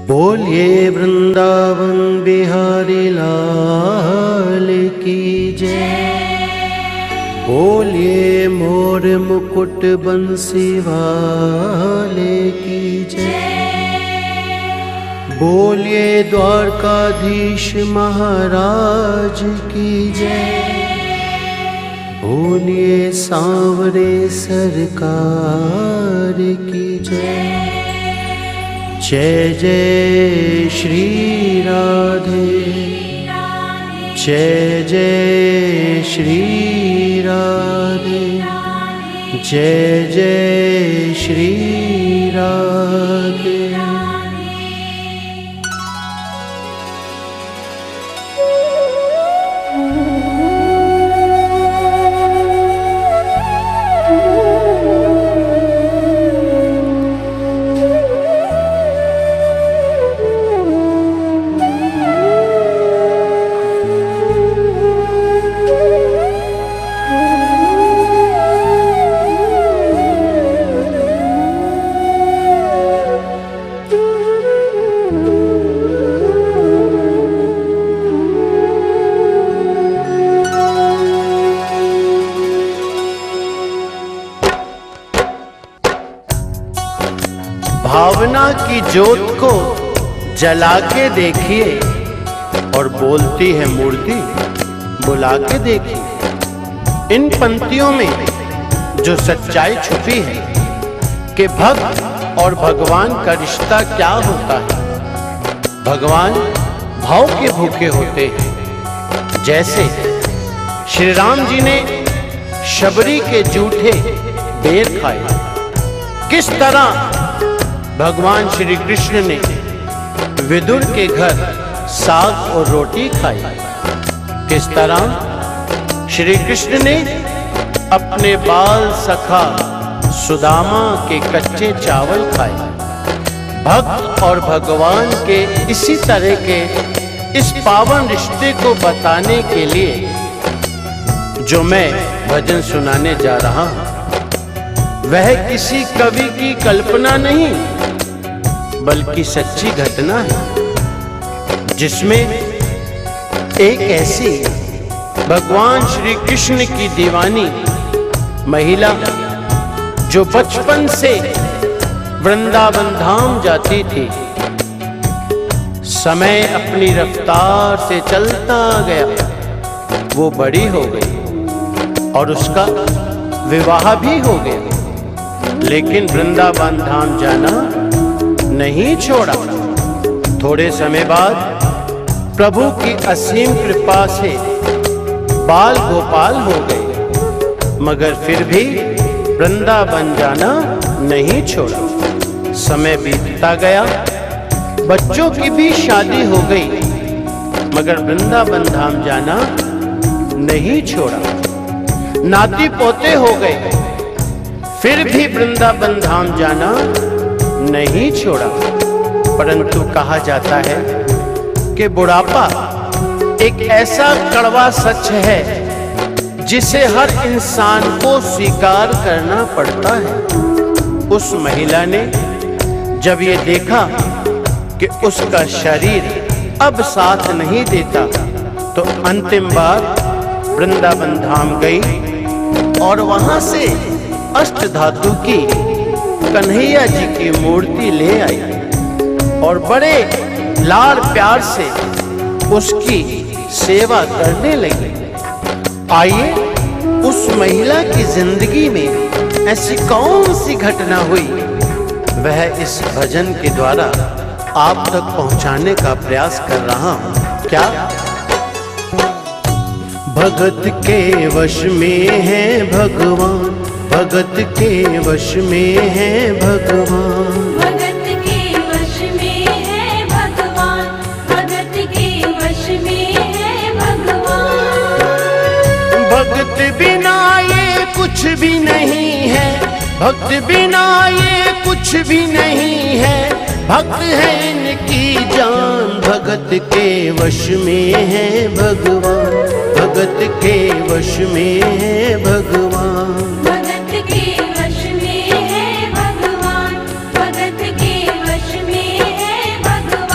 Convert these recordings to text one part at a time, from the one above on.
बोलिए वृंदावन बिहारी लाल की जय। बोलिए मोर मुकुट बंसी वाले की जय। बोलिए द्वारकाधीश महाराज की जय। बोलिए सांवरे सरकार की जय। जय जय श्री राधे, जय जय श्री राधे, जय जय श्री राधे। भावना की ज्योत को जला के देखिए और बोलती है मूर्ति बुला के देखिए। इन पंक्तियों में जो सच्चाई छुपी है कि भक्त और भगवान का रिश्ता क्या होता है। भगवान भाव के भूखे होते हैं। जैसे श्री राम जी ने शबरी के जूठे बेर खाए, किस तरह भगवान श्री कृष्ण ने विदुर के घर साग और रोटी खाई, किस तरह श्री कृष्ण ने अपने बाल सखा सुदामा के कच्चे चावल खाए। भक्त और भगवान के इसी तरह के इस पावन रिश्ते को बताने के लिए जो मैं भजन सुनाने जा रहा हूं, वह किसी कवि की कल्पना नहीं बल्कि सच्ची घटना है, जिसमें एक ऐसी भगवान श्री कृष्ण की दीवानी महिला जो बचपन से वृंदावन धाम जाती थी, समय अपनी रफ्तार से चलता गया, वो बड़ी हो गई और उसका विवाह भी हो गया, लेकिन वृंदावन धाम जाना नहीं छोड़ा। थोड़े समय बाद प्रभु की असीम कृपा से बाल गोपाल हो गए, मगर फिर भी वृंदावन जाना नहीं छोड़ा। समय बीतता गया, बच्चों की भी शादी हो गई, मगर वृंदावन धाम जाना नहीं छोड़ा। नाती पोते हो गए, फिर भी वृंदावन धाम जाना नहीं छोड़ा। परंतु कहा जाता है कि बुढ़ापा एक ऐसा कड़वा सच है जिसे हर इंसान को स्वीकार करना पड़ता है। उस महिला ने जब ये देखा कि उसका शरीर अब साथ नहीं देता, तो अंतिम बार वृंदावन धाम गई और वहां से अष्टधातु की कन्हैया जी की मूर्ति ले आई और बड़े लाड़ प्यार से उसकी सेवा करने लगी। आइए उस महिला की जिंदगी में ऐसी कौन सी घटना हुई, वह इस भजन के द्वारा आप तक पहुंचाने का प्रयास कर रहा हूं। क्या भगत के वश में है भगवान, भगत के वश में है भगवान, भगत के वश में है भगवान, भगत के वश में है भगवान। भगत बिना ये कुछ भी नहीं है, भक्त बिना ये कुछ भी नहीं है, भक्त है इनकी जान। भगत के वश में है भगवान, भगत के वश में है भगवान, भगत के वश में है भगवान, भगत के वश में है भगवान।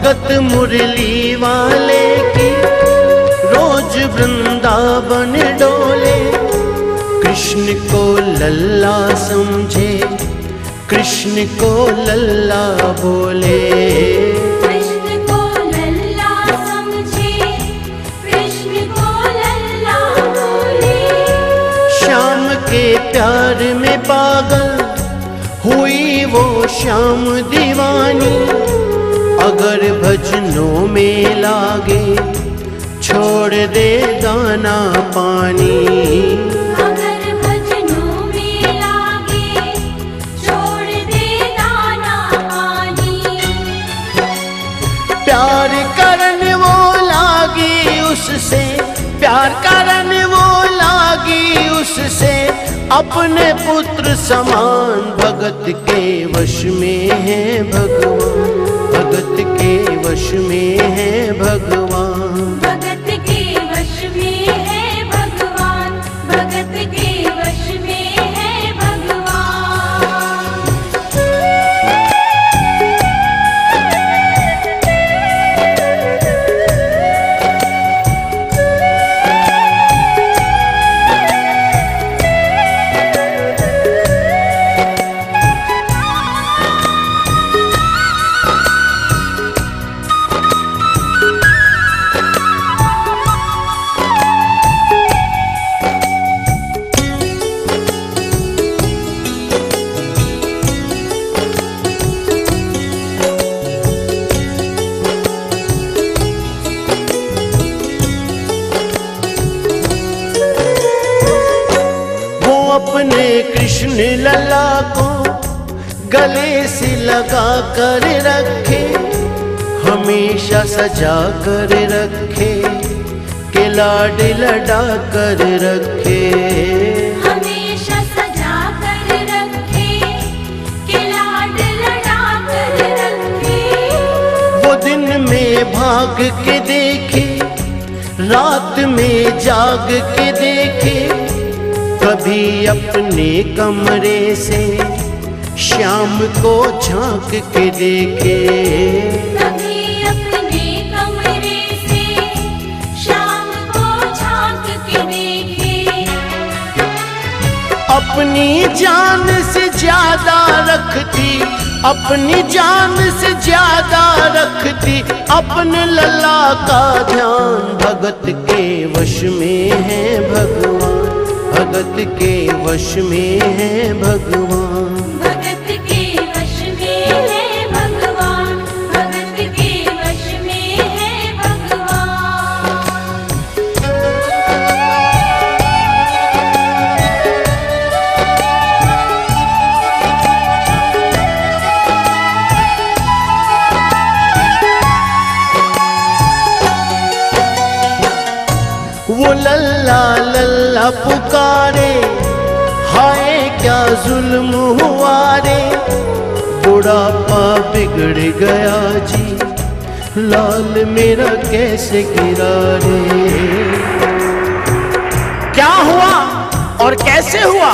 भगत मुरली वाले की रोज वृंदावन डोले। कृष्ण को लल्ला समझे, कृष्ण को लल्ला बोले। कृष्ण को लल्ला समझे, कृष्ण को लल्ला बोले। श्याम के प्यार में पागल हुई वो श्याम दीवानी। अगर भजनों में लागे छोड़ दे दाना पानी। अगर भजनों में लागे छोड़ दे दाना पानी। प्यार करन वो लागी उससे, प्यार करन वो लागी उससे। अपने पुत्र समान भगत के वश में है भगवान, भगत के वश में है भगवान। भगत के वश में है भगवान, भगत के वश में है भगवान। अपने कृष्ण लला को गले से लगा कर रखे, हमेशा सजा कर रखे, के लाड लड़ा कर रखे। हमेशा सजा कर रखे, के लाड लड़ा कर रखे। वो दिन में भाग के देखे, रात में जाग के देखे। कभी अपने कमरे से श्याम को झांक के देखे। कभी अपने कमरे से शाम को झांक के देखे। अपनी जान से ज्यादा रखती, अपनी जान से ज्यादा रखती अपने लला का ध्यान। भगत के वश में है भगवान, भगत के वश में है भगवान। भगत के वश में है भगवान, भगत के वश में है भगवान। वो लल्ला लल्ला पुकारे, हाय क्या जुल्म हुआ रे। बुढ़ापा बिगड़ गया जी, लाल मेरा कैसे गिरा रे। क्या हुआ और कैसे हुआ?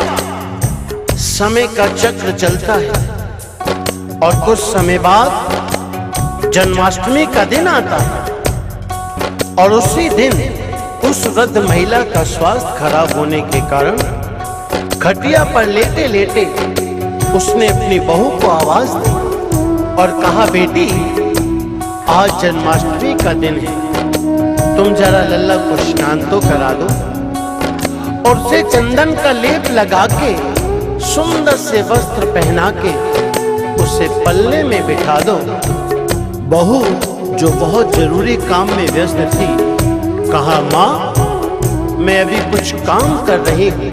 समय का चक्र चलता है और कुछ समय बाद जन्माष्टमी का दिन आता है और उसी दिन उस वृद्ध महिला का स्वास्थ्य खराब होने के कारण खटिया पर लेटे लेटे उसने अपनी बहू को आवाज दी और कहा, बेटी आज जन्माष्टमी का दिन है, तुम जरा लल्ला को स्नान तो करा दो और उसे चंदन का लेप लगा के सुंदर से वस्त्र पहना के उसे पल्ले में बिठा दो। बहू जो बहुत जरूरी काम में व्यस्त थी कहा, माँ मैं अभी कुछ काम कर रही हूँ,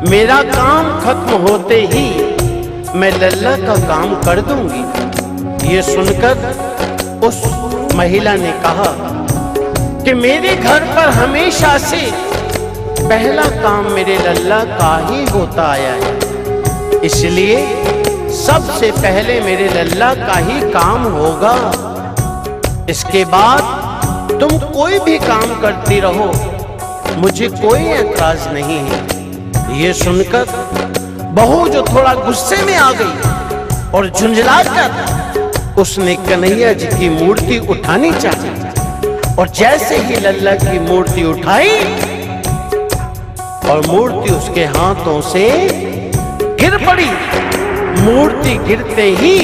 मेरा काम खत्म होते ही मैं लल्ला का काम कर दूंगी। ये सुनकर उस महिला ने कहा कि मेरे घर पर हमेशा से पहला काम मेरे लल्ला का ही होता आया है, इसलिए सबसे पहले मेरे लल्ला का ही काम होगा। इसके बाद तुम कोई भी काम करती रहो, मुझे कोई एतराज नहीं है। ये सुनकर बहू जो थोड़ा गुस्से में आ गई और झुंझला कर उसने कन्हैया जी की मूर्ति उठानी चाहिए और जैसे ही लल्ला की मूर्ति उठाई और मूर्ति उसके हाथों से गिर पड़ी। मूर्ति गिरते ही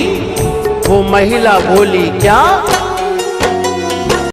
वो महिला बोली क्या?